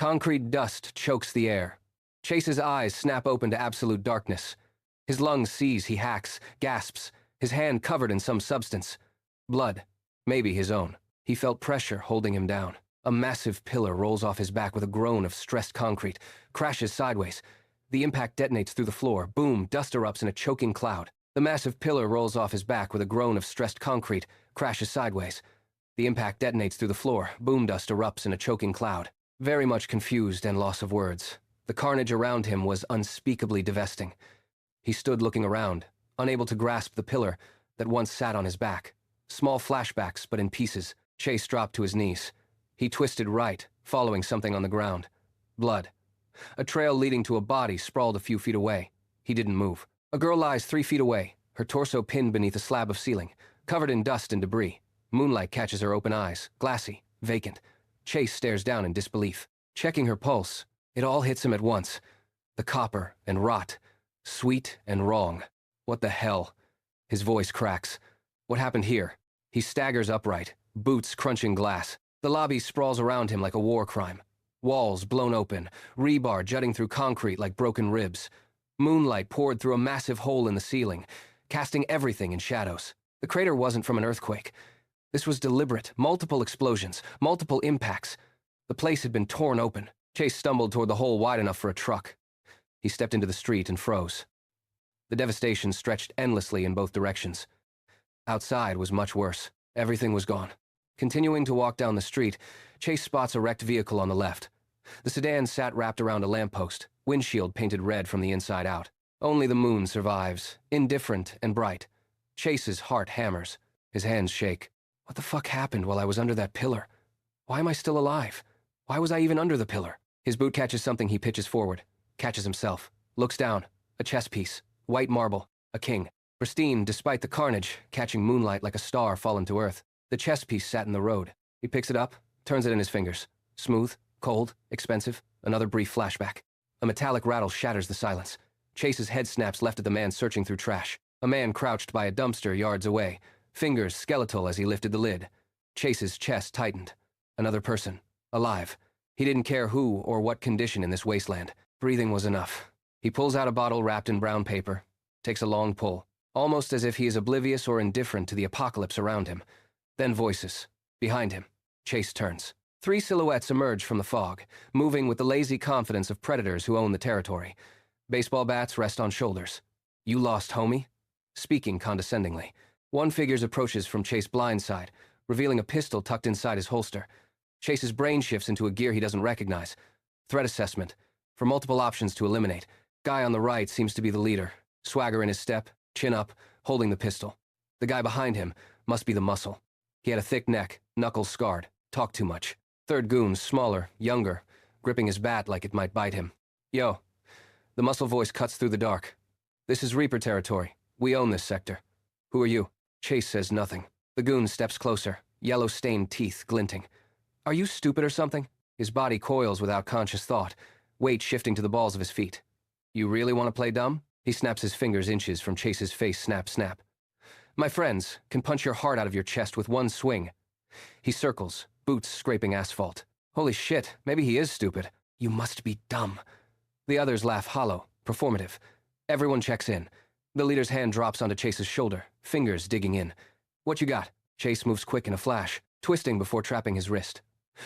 Concrete dust chokes the air. Chase's eyes snap open to absolute darkness. His lungs seize, he hacks, gasps, his hand covered in some substance. Blood. Maybe his own. He felt pressure holding him down. A massive pillar rolls off his back with a groan of stressed concrete, crashes sideways. The impact detonates through the floor. Boom, dust erupts in a choking cloud. The massive pillar rolls off his back with a groan of stressed concrete, crashes sideways. The impact detonates through the floor. Boom, dust erupts in a choking cloud. Very much confused and loss of words. The carnage around him was unspeakably divesting. He stood looking around, unable to grasp the pillar that once sat on his back. Small flashbacks, but in pieces. Chase dropped to his knees. He twisted right, following something on the ground. Blood. A trail leading to a body sprawled a few feet away. He didn't move. A girl lies 3 feet away, her torso pinned beneath a slab of ceiling, covered in dust and debris. Moonlight catches her open eyes, glassy, vacant. Chase stares down in disbelief. Checking her pulse, it all hits him at once. The copper and rot. Sweet and wrong. What the hell? His voice cracks. What happened here? He staggers upright, boots crunching glass. The lobby sprawls around him like a war crime. Walls blown open, rebar jutting through concrete like broken ribs. Moonlight poured through a massive hole in the ceiling, casting everything in shadows. The crater wasn't from an earthquake. This was deliberate, multiple explosions, multiple impacts. The place had been torn open. Chase stumbled toward the hole wide enough for a truck. He stepped into the street and froze. The devastation stretched endlessly in both directions. Outside was much worse. Everything was gone. Continuing to walk down the street, Chase spots a wrecked vehicle on the left. The sedan sat wrapped around a lamppost, windshield painted red from the inside out. Only the moon survives, indifferent and bright. Chase's heart hammers. His hands shake. What the fuck happened while I was under that pillar? Why am I still alive? Why was I even under the pillar? His boot catches something. He pitches forward, catches himself, looks down. A chess piece, white marble, a king. Pristine despite the carnage, catching moonlight like a star fallen to earth. The chess piece sat in the road. He picks it up, turns it in his fingers. Smooth, cold, expensive, another brief flashback. A metallic rattle shatters the silence. Chase's head snaps left at the man searching through trash. A man crouched by a dumpster yards away, fingers skeletal as he lifted the lid. Chase's chest tightened. Another person, alive. He didn't care who or what condition in this wasteland. Breathing was enough. He pulls out a bottle wrapped in brown paper, takes a long pull, almost as if he is oblivious or indifferent to the apocalypse around him. Then voices. Behind him. Chase turns. 3 silhouettes emerge from the fog, moving with the lazy confidence of predators who own the territory. Baseball bats rest on shoulders. You lost, homie? Speaking condescendingly. One figure approaches from Chase's blind side, revealing a pistol tucked inside his holster. Chase's brain shifts into a gear he doesn't recognize. Threat assessment. For multiple options to eliminate. Guy on the right seems to be the leader. Swagger in his step, chin up, holding the pistol. The guy behind him must be the muscle. He had a thick neck, knuckles scarred, talked too much. Third goon, smaller, younger, gripping his bat like it might bite him. Yo. The muscle voice cuts through the dark. This is Reaper territory. We own this sector. Who are you? Chase says nothing. The goon steps closer, yellow-stained teeth glinting. Are you stupid or something? His body coils without conscious thought, weight shifting to the balls of his feet. You really want to play dumb? He snaps his fingers inches from Chase's face, snap, snap. My friends can punch your heart out of your chest with one swing. He circles, boots scraping asphalt. Holy shit, maybe he is stupid. You must be dumb. The others laugh hollow, performative. Everyone checks in. The leader's hand drops onto Chase's shoulder, fingers digging in. What you got? Chase moves quick in a flash, twisting before trapping his wrist.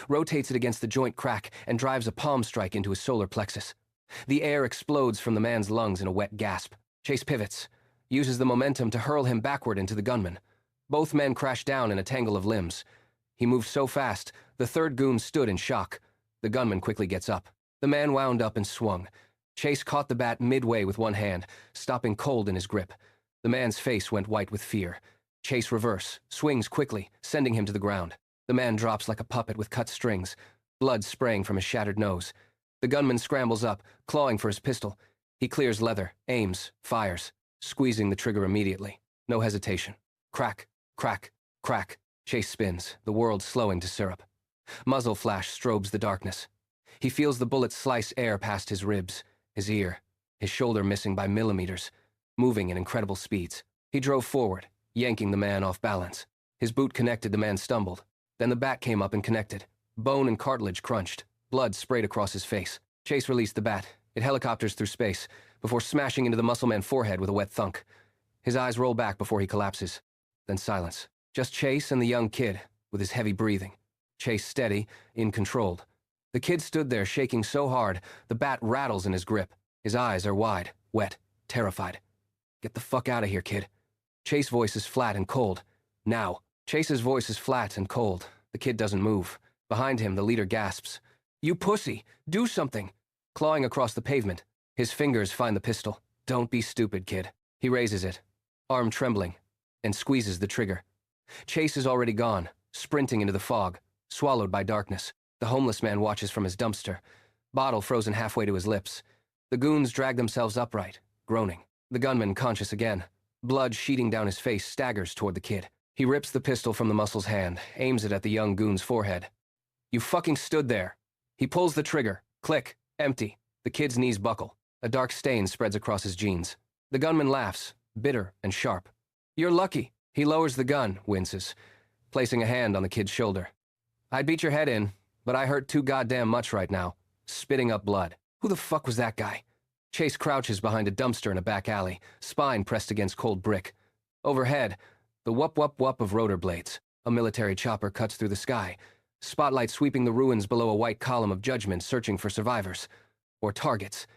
Rotates it against the joint crack and drives a palm strike into his solar plexus. The air explodes from the man's lungs in a wet gasp. Chase pivots, uses the momentum to hurl him backward into the gunman. Both men crash down in a tangle of limbs. He moved so fast, the third goon stood in shock. The gunman quickly gets up. The man wound up and swung. Chase caught the bat midway with one hand, stopping cold in his grip. The man's face went white with fear. Chase reverse, swings quickly, sending him to the ground. The man drops like a puppet with cut strings, blood spraying from his shattered nose. The gunman scrambles up, clawing for his pistol. He clears leather, aims, fires, squeezing the trigger immediately. No hesitation. Crack, crack, crack. Chase spins, the world slowing to syrup. Muzzle flash strobes the darkness. He feels the bullet slice air past his ribs, his ear, his shoulder missing by millimeters, moving at incredible speeds. He drove forward, yanking the man off balance. His boot connected, the man stumbled. Then the bat came up and connected. Bone and cartilage crunched. Blood sprayed across his face. Chase released the bat. It helicopters through space, before smashing into the muscle-man's forehead with a wet thunk. His eyes roll back before he collapses. Then silence. Just Chase and the young kid, with his heavy breathing. Chase steady, controlled. The kid stood there shaking so hard, the bat rattles in his grip. His eyes are wide, wet, terrified. Get the fuck out of here, kid. Chase's voice is flat and cold. Now. Chase's voice is flat and cold. The kid doesn't move. Behind him, the leader gasps. You pussy! Do something! Clawing across the pavement. His fingers find the pistol. Don't be stupid, kid. He raises it, arm trembling, and squeezes the trigger. Chase is already gone, sprinting into the fog, swallowed by darkness. The homeless man watches from his dumpster, bottle frozen halfway to his lips. The goons drag themselves upright, groaning. The gunman, conscious again, blood sheeting down his face, staggers toward the kid. He rips the pistol from the muscle's hand, aims it at the young goon's forehead. You fucking stood there. He pulls the trigger. Click. Empty. The kid's knees buckle. A dark stain spreads across his jeans. The gunman laughs, bitter and sharp. You're lucky. He lowers the gun, winces, placing a hand on the kid's shoulder. I'd beat your head in, but I hurt too goddamn much right now. Spitting up blood. Who the fuck was that guy? Chase crouches behind a dumpster in a back alley, spine pressed against cold brick. Overhead, the whup-whup-whup of rotor blades. A military chopper cuts through the sky, spotlight sweeping the ruins below a white column of judgment searching for survivors. Or targets.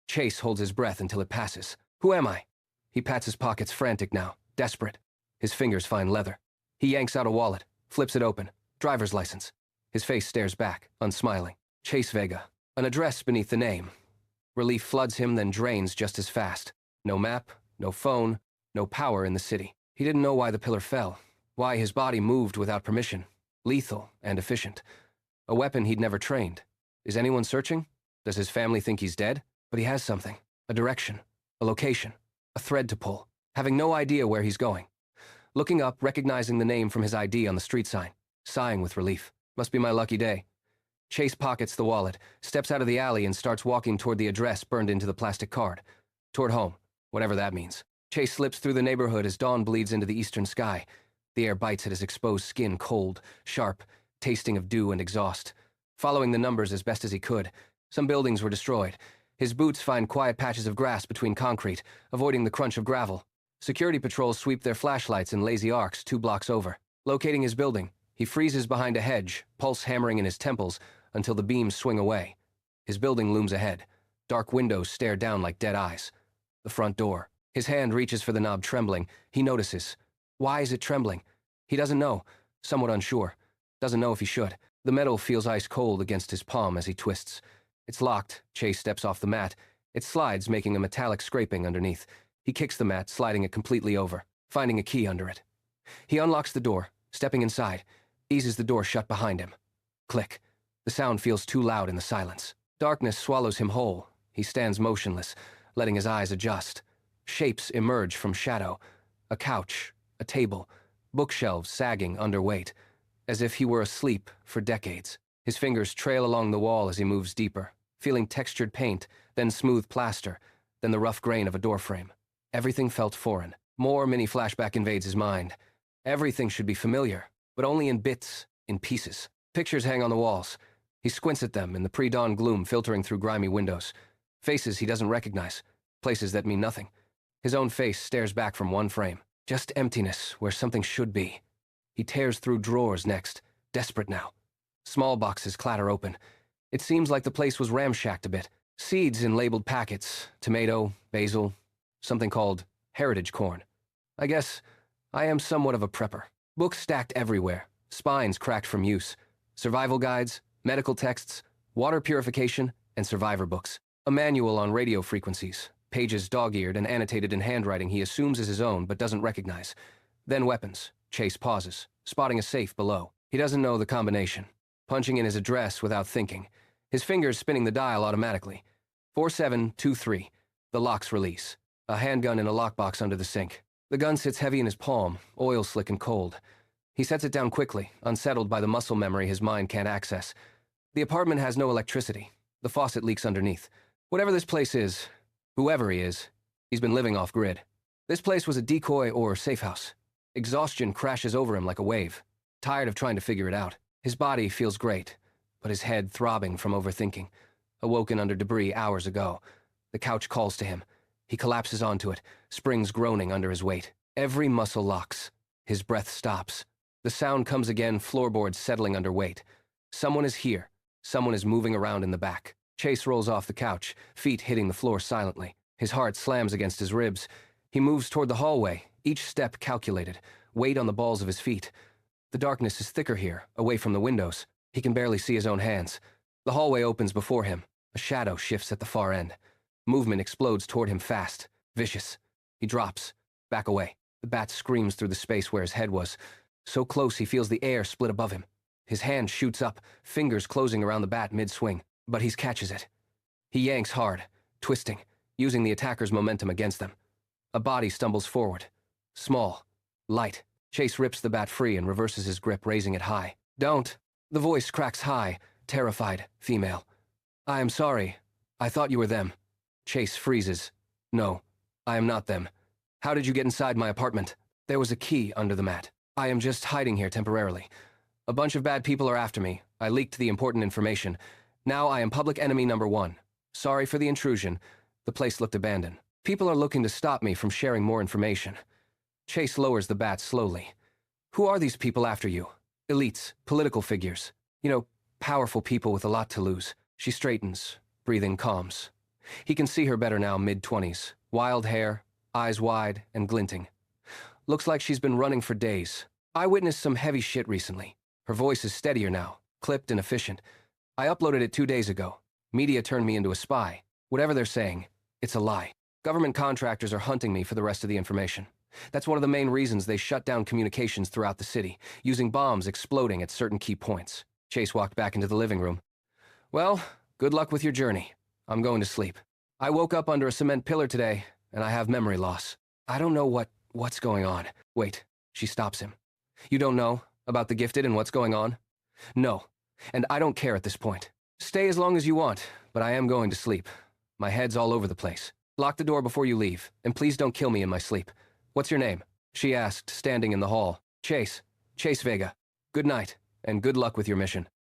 Chase holds his breath until it passes. Who am I? He pats his pockets, frantic now, desperate. His fingers find leather. He yanks out a wallet, flips it open. Driver's license. His face stares back, unsmiling. Chase Vega. An address beneath the name. Relief floods him, then drains just as fast. No map, no phone, no power in the city. He didn't know why the pillar fell, why his body moved without permission. Lethal and efficient. A weapon he'd never trained. Is anyone searching? Does his family think he's dead? But he has something. A direction. A location. A thread to pull. Having no idea where he's going. Looking up, recognizing the name from his ID on the street sign. Sighing with relief. Must be my lucky day. Chase pockets the wallet, steps out of the alley and starts walking toward the address burned into the plastic card. Toward home, whatever that means. Chase slips through the neighborhood as dawn bleeds into the eastern sky. The air bites at his exposed skin, cold, sharp, tasting of dew and exhaust. Following the numbers as best as he could, some buildings were destroyed. His boots find quiet patches of grass between concrete, avoiding the crunch of gravel. Security patrols sweep their flashlights in lazy arcs 2 blocks over. Locating his building, he freezes behind a hedge, pulse hammering in his temples, until the beams swing away. His building looms ahead. Dark windows stare down like dead eyes. The front door. His hand reaches for the knob, trembling. He notices. Why is it trembling? He doesn't know. Somewhat unsure. Doesn't know if he should. The metal feels ice cold against his palm as he twists. It's locked. Chase steps off the mat. It slides, making a metallic scraping underneath. He kicks the mat, sliding it completely over, finding a key under it. He unlocks the door, stepping inside, eases the door shut behind him. Click. The sound feels too loud in the silence. Darkness swallows him whole. He stands motionless, letting his eyes adjust. Shapes emerge from shadow. A couch, a table, bookshelves sagging underweight, as if he were asleep for decades. His fingers trail along the wall as he moves deeper, feeling textured paint, then smooth plaster, then the rough grain of a doorframe. Everything felt foreign. More mini-flashback invades his mind. Everything should be familiar, but only in bits, in pieces. Pictures hang on the walls. He squints at them in the pre-dawn gloom filtering through grimy windows. Faces he doesn't recognize. Places that mean nothing. His own face stares back from one frame. Just emptiness where something should be. He tears through drawers next, desperate now. Small boxes clatter open. It seems like the place was ramshacked a bit. Seeds in labeled packets, tomato, basil, something called heritage corn. I guess I am somewhat of a prepper. Books stacked everywhere, spines cracked from use. Survival guides, medical texts, water purification, and survivor books. A manual on radio frequencies, pages dog-eared and annotated in handwriting he assumes is his own but doesn't recognize. Then weapons. Chase pauses, spotting a safe below. He doesn't know the combination. Punching in his address without thinking, his fingers spinning the dial automatically. 4723. The locks release. A handgun in a lockbox under the sink. The gun sits heavy in his palm, oil slick and cold. He sets it down quickly, unsettled by the muscle memory his mind can't access. The apartment has no electricity. The faucet leaks underneath. Whatever this place is, whoever he is, he's been living off-grid. This place was a decoy or safe house. Exhaustion crashes over him like a wave. Tired of trying to figure it out. His body feels great. but his head throbbing from overthinking. Awoken under debris hours ago. The couch calls to him. He collapses onto it, springs groaning under his weight. Every muscle locks. His breath stops. The sound comes again, floorboards settling under weight. Someone is here. Someone is moving around in the back. Chase rolls off the couch, feet hitting the floor silently. His heart slams against his ribs. He moves toward the hallway, each step calculated, weight on the balls of his feet. The darkness is thicker here, away from the windows. He can barely see his own hands. The hallway opens before him. A shadow shifts at the far end. Movement explodes toward him fast, vicious. He drops, back away. The bat screams through the space where his head was. So close he feels the air split above him. His hand shoots up, fingers closing around the bat mid-swing, but he catches it. He yanks hard, twisting, using the attacker's momentum against them. A body stumbles forward. Small, light. Chase rips the bat free and reverses his grip, raising it high. "Don't." The voice cracks high, terrified, female. "I am sorry. I thought you were them." Chase freezes. "No, I am not them. How did you get inside my apartment?" "There was a key under the mat. I am just hiding here temporarily. A bunch of bad people are after me. I leaked the important information. Now I am public enemy #1. Sorry for the intrusion." The place looked abandoned. "People are looking to stop me from sharing more information." Chase lowers the bat slowly. "Who are these people after you?" "Elites, political figures. You know, powerful people with a lot to lose." She straightens, breathing calms. He can see her better now, mid-20s. Wild hair, eyes wide and glinting. Looks like she's been running for days. "I witnessed some heavy shit recently." Her voice is steadier now, clipped and efficient. "I uploaded it 2 days ago. Media turned me into a spy. Whatever they're saying, it's a lie. Government contractors are hunting me for the rest of the information. That's one of the main reasons they shut down communications throughout the city, using bombs exploding at certain key points." Chase walked back into the living room. "Well, good luck with your journey. I'm going to sleep. I woke up under a cement pillar today, and I have memory loss. I don't know what's going on." "Wait," she stops him. "You don't know about the gifted and what's going on?" "No, and I don't care at this point. Stay as long as you want, but I am going to sleep. My head's all over the place. Lock the door before you leave, and please don't kill me in my sleep." "What's your name?" she asked, standing in the hall. Chase Vega. Good night, and good luck with your mission."